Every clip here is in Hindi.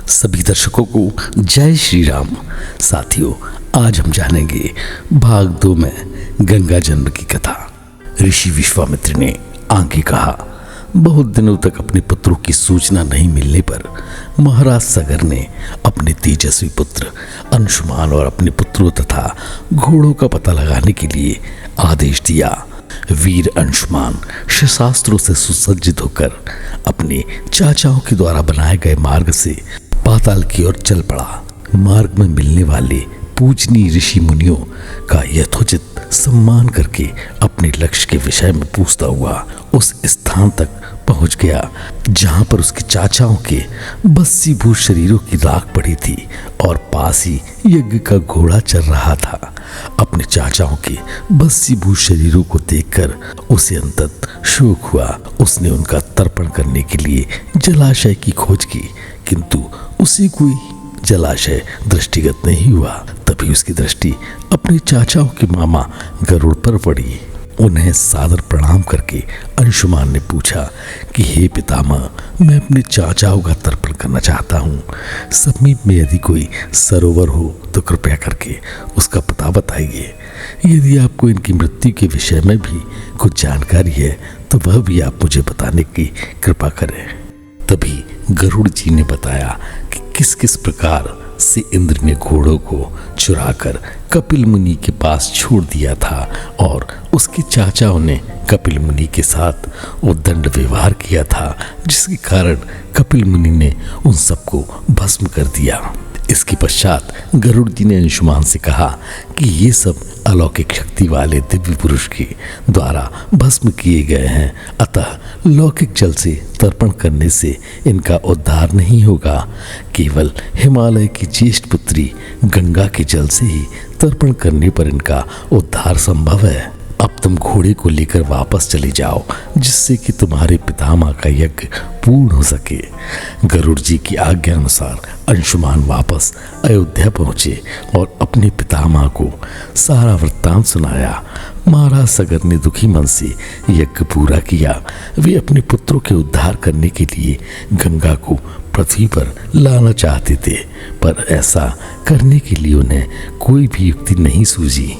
सभी दर्शकों को जय श्री राम। साथियों, आज हम जानेंगे भाग 2 में गंगा जन्म की कथा। ऋषि विश्वामित्र ने आगे कहा, बहुत दिनों तक अपने पुत्रों की सूचना नहीं मिलने पर महाराज सगर ने अपने तेजस्वी पुत्र अंशुमान और अपने पुत्रों तथा घोड़ों का पता लगाने के लिए आदेश दिया। वीर अंशुमान शस्त्रास्त्रों से सुसज्जित होकर अपने चाचाओं के द्वारा बनाए गए मार्ग से पाताल की ओर चल पड़ा। मार्ग में मिलने वाले पूजनीय ऋषि मुनियों का यथोचित सम्मान करके अपने लक्ष्य के विषय में पूछता हुआ उस स्थान तक पहुंच गया जहां पर उसके चाचाओं के भस्मीभूत शरीरों की राख पड़ी थी और पास ही यज्ञ का घोड़ा चल रहा था। अपने चाचाओं के भस्मीभूत शरीरों को देखकर उसे अंततः शोक हुआ। उसने उनका तर्पण करने के लिए जलाशय की खोज की, किंतु उसे कोई जलाशय दृष्टिगत नहीं हुआ। तभी उसकी दृष्टि अपने चाचाओं के मामा गरुड़ पर पड़ी। उन्हें सादर प्रणाम करके अंशुमान ने पूछा कि हे पितामह, मैं अपने चाचाओं का तर्पण करना चाहता हूँ। समीप में यदि कोई सरोवर हो तो कृपया करके उसका पता बताइए। यदि आपको इनकी मृत्यु के विषय में भी कुछ जानकारी है तो वह भी आप मुझे बताने की कृपा करें। तभी गरुड़ जी ने बताया कि किस किस प्रकार से इंद्र ने घोड़ों को चुराकर कपिल मुनि के पास छोड़ दिया था और उसके चाचाओं ने कपिल मुनि के साथ उद्दंड व्यवहार किया था, जिसके कारण कपिल मुनि ने उन सबको भस्म कर दिया। इसके पश्चात गरुड़ जी ने अंशुमान से कहा कि ये सब अलौकिक शक्ति वाले दिव्य पुरुष के द्वारा भस्म किए गए हैं, अतः लौकिक जल से तर्पण करने से इनका उद्धार नहीं होगा। केवल हिमालय की ज्येष्ठ पुत्री गंगा के जल से ही तर्पण करने पर इनका उद्धार संभव है। अब तुम घोड़े को लेकर वापस चले जाओ, जिससे कि तुम्हारे पितामह का यज्ञ पूर्ण हो सके। गरुड़ जी की आज्ञा अनुसार अंशुमान वापस अयोध्या पहुंचे और अपने पितामह को सारा वृत्तांत सुनाया। महाराज सगर ने दुखी मन से यज्ञ पूरा किया। वे अपने पुत्रों के उद्धार करने के लिए गंगा को पृथ्वी पर लाना चाहते थे, पर ऐसा करने के लिए उन्हें कोई भी युक्ति नहीं सूझी।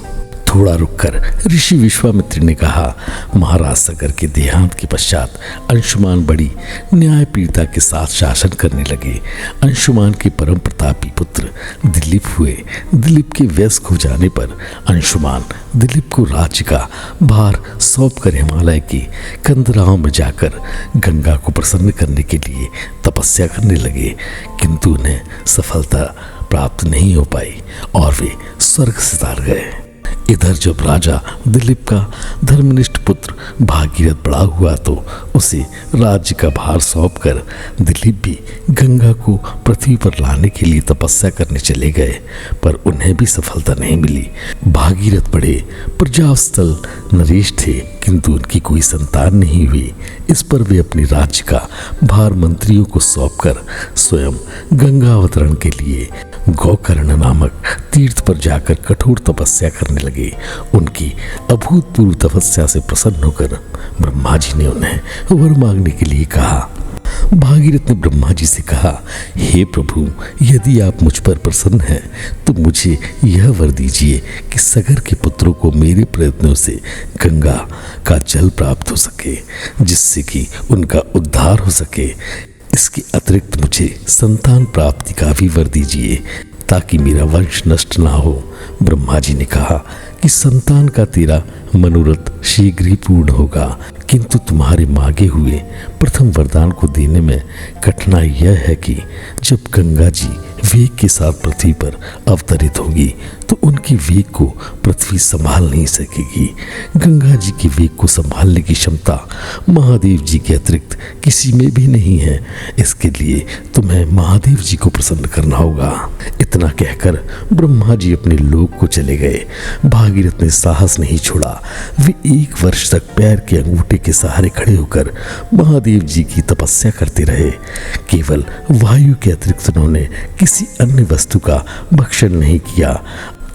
थोड़ा रुककर ऋषि विश्वामित्र ने कहा, महाराज सगर के देहांत के पश्चात अंशुमान बड़ी न्यायप्रियता के साथ शासन करने लगे। अंशुमान के परम प्रतापी पुत्र दिलीप हुए। दिलीप के वयस्क हो जाने पर अंशुमान दिलीप को राज्य का भार सौंपकर हिमालय की कंदराओं में जाकर गंगा को प्रसन्न करने के लिए तपस्या करने लगे, किंतु उन्हें सफलता प्राप्त नहीं हो पाई और वे स्वर्ग सिधार गए। इधर जब राजा दिलीप का धर्मनिष्ठ पुत्र भागीरथ बड़ा हुआ तो उसे राज्य का भार सौंपकर दिलीप भी गंगा को पृथ्वी पर लाने के लिए तपस्या करने चले गए, पर उन्हें भी सफलता नहीं मिली। भागीरथ बड़े प्रजास्थल नरेश थे, किंतु उनकी कोई संतान नहीं हुई। इस पर वे अपने राज्य का भार मंत्रियों को सौंपकर स्वयं गंगा अवतरण के लिए गोकर्ण नामक तीर्थ पर जाकर कठोर तपस्या करने लगे। उनकी अभूतपूर्व तपस्या से प्रसन्न होकर ब्रह्मा जी ने उन्हें वर मांगने के लिए कहा। भागीरथ ने ब्रह्मा जी से कहा, हे प्रभु, यदि आप मुझ पर प्रसन्न हैं तो मुझे यह वर दीजिए कि सगर के पुत्रों को मेरे प्रयत्नों से गंगा का जल प्राप्त हो सके, जिससे कि उनका उद्धार हो सके। इसके अतिरिक्त मुझे संतान प्राप्ति का भी वर दीजिए ताकि मेरा वंश नष्ट ना हो। ब्रह्मा जी ने कहा कि संतान का तेरा मनोरथ शीघ्र ही पूर्ण होगा, किंतु तुम्हारे मांगे हुए प्रथम वरदान को देने में कठिनाई यह है कि जब गंगा जी वेग के साथ पृथ्वी पर अवतरित होगी तो उनके वेग को पृथ्वी संभाल नहीं सकेगी। गंगा जी के वेग को संभालने की क्षमता महादेव जी के अतिरिक्त किसी में भी नहीं है। इसके लिए तुम्हें महादेव जी को प्रसन्न करना होगा। इतना कहकर ब्रह्मा जी अपने लोक को चले गए। भागीरथ ने साहस नहीं छोड़ा। वे 1 वर्ष तक पैर के अंगूठे के सहारे खड़े होकर महादेव जी की तपस्या करते रहे। केवल वायु के अतिरिक्त उन्होंने किसी अन्य वस्तु का भक्षण नहीं किया।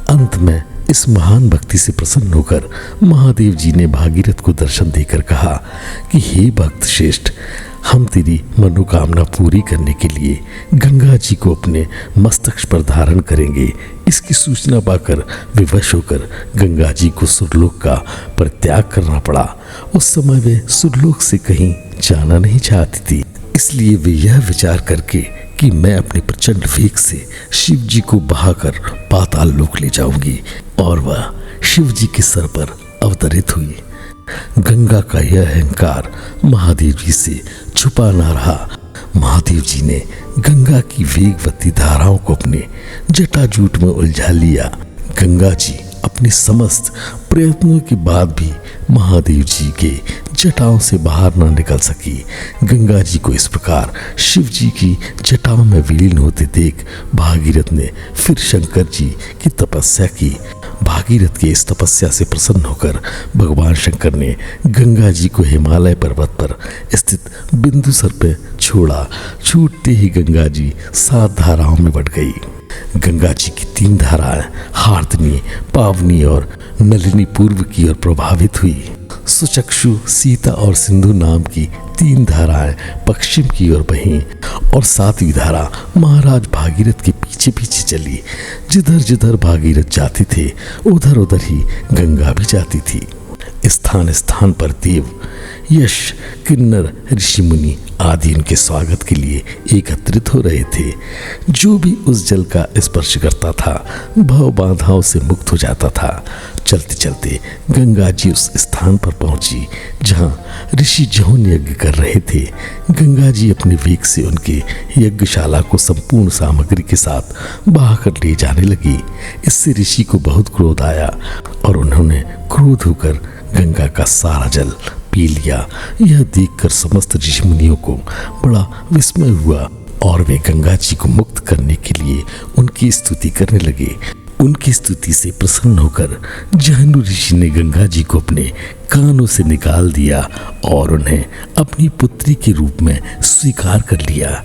अंत में इस महान भक्ति से प्रसन्न होकर महादेव जी ने भागीरथ को दर्शन देकर कहा कि हे भक्त श्रेष्ठ, हम तेरी मनोकामना पूरी करने के लिए गंगा जी को अपने मस्तक पर धारण करेंगे। इसकी सूचना पाकर विवश होकर गंगा जी को सुरलोक का परित्याग करना पड़ा। उस समय वे सुरलोक से कहीं जाना नहीं चाहती थी, इसलिए वे यह विचार करके कि मैं अपने प्रचंड वेग से शिव जी को बहाकर पाताल लोक ले जाऊंगी, और वह शिव जी के सर पर अवतरित हुई। गंगा का यह अहंकार महादेव जी से छुपा ना रहा। महादेव जी ने गंगा की वेगवती धाराओं को अपने जटाजूट में उलझा लिया। गंगा जी अपने समस्त प्रयत्नों के बाद भी महादेव जी के जटाओं से बाहर न निकल सकी। गंगा जी को इस प्रकार शिव जी की जटाओं में विलीन होते देख भागीरथ ने फिर शंकर जी की तपस्या की। भागीरथ की इस तपस्या से प्रसन्न होकर भगवान शंकर ने गंगा जी को हिमालय पर्वत पर स्थित बिंदुसर पे छोड़ा। छूटते ही गंगा जी 7 धाराओं में बट गई। गंगा जी की 3 धाराएं हार्दनी, पावनी और नलिनी पूर्व की ओर प्रभावित हुई। सुचक्षु, सीता और सिंधु नाम की 3 धाराएं पश्चिम की ओर बहीं और 7वीं धारा महाराज भागीरथ के पीछे पीछे चली। जिधर जिधर भागीरथ जाते थे उधर उधर ही गंगा भी जाती थी। स्थान स्थान पर देव, यश, किन्नर, ऋषि मुनि आदि उनके स्वागत के लिए एकत्रित हो रहे थे। जो भी उस जल का स्पर्श करता था भव बाधाओं से मुक्त हो जाता था। चलते चलते गंगा जी उस स्थान पर पहुंची जहां ऋषि जौन यज्ञ कर रहे थे। गंगा जी अपने वेग से उनके यज्ञशाला को संपूर्ण सामग्री के साथ बहाकर ले जाने लगी। इससे ऋषि को बहुत क्रोध आया और उन्होंने क्रोध होकर गंगा का सारा जल पी लिया। यह देखकर समस्त ऋषि मुनियों को बड़ा विस्मय हुआ और वे गंगा जी को मुक्त करने के लिए उनकी स्तुति करने लगे। उनकी स्तुति से प्रसन्न होकर जहनु ऋषि ने गंगा जी को अपने कानों से निकाल दिया और उन्हें अपनी पुत्री के रूप में स्वीकार कर लिया।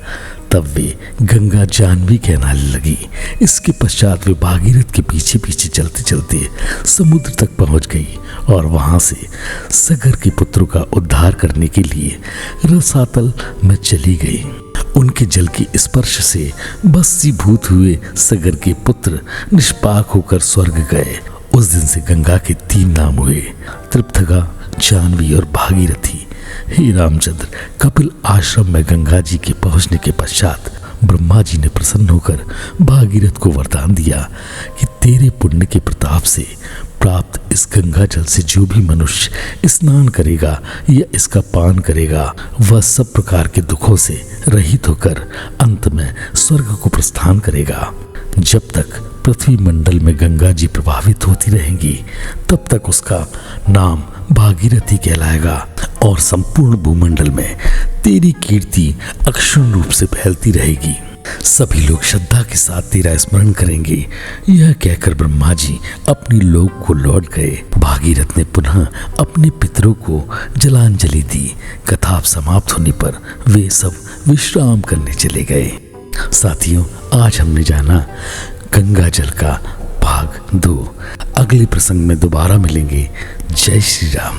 तब वे गंगा जाह्नवी कहलाने लगी। इसके पश्चात वे भागीरथ के पीछे पीछे चलते चलते समुद्र तक पहुंच गई और वहां से सगर के पुत्रों का उद्धार करने के लिए रसातल में चली गई। उनके जल के स्पर्श से भस्मीभूत हुए सगर के पुत्र निष्पाक होकर स्वर्ग गए। उस दिन से गंगा के 3 नाम हुए, तृप्तगा, जाह्नवी और भागीरथी। हे रामचंद्र, कपिल आश्रम में गंगा जी के पहुंचने के पश्चात ब्रह्मा जी ने प्रसन्न होकर भागीरथ को वरदान दिया कि तेरे पुण्य के प्रताप से प्राप्त इस गंगा जल से जो भी मनुष्य स्नान करेगा या इसका पान करेगा वह सब प्रकार के दुखों से रहित होकर अंत में स्वर्ग को प्रस्थान करेगा। जब तक पृथ्वी मंडल में गंगा जी प्रभावित होती रहेंगी तब तक उसका नाम भागीरथी कहलाएगा और संपूर्ण भूमंडल में तेरी कीर्ति अक्षुण्ण रूप से फैलती रहेगी। सभी लोग श्रद्धा के साथ तेरा स्मरण करेंगे। यह कहकर ब्रह्मा जी अपनी लोक को लौट गए। भागीरथ ने पुनः अपने पितरों को जलांजलि दी। कथा समाप्त होने पर वे सब विश्राम करने चले गए। साथियों, आज हमने जाना गंगा जल का भाग 2। अगले प्रसंग में दोबारा मिलेंगे। जय श्री राम।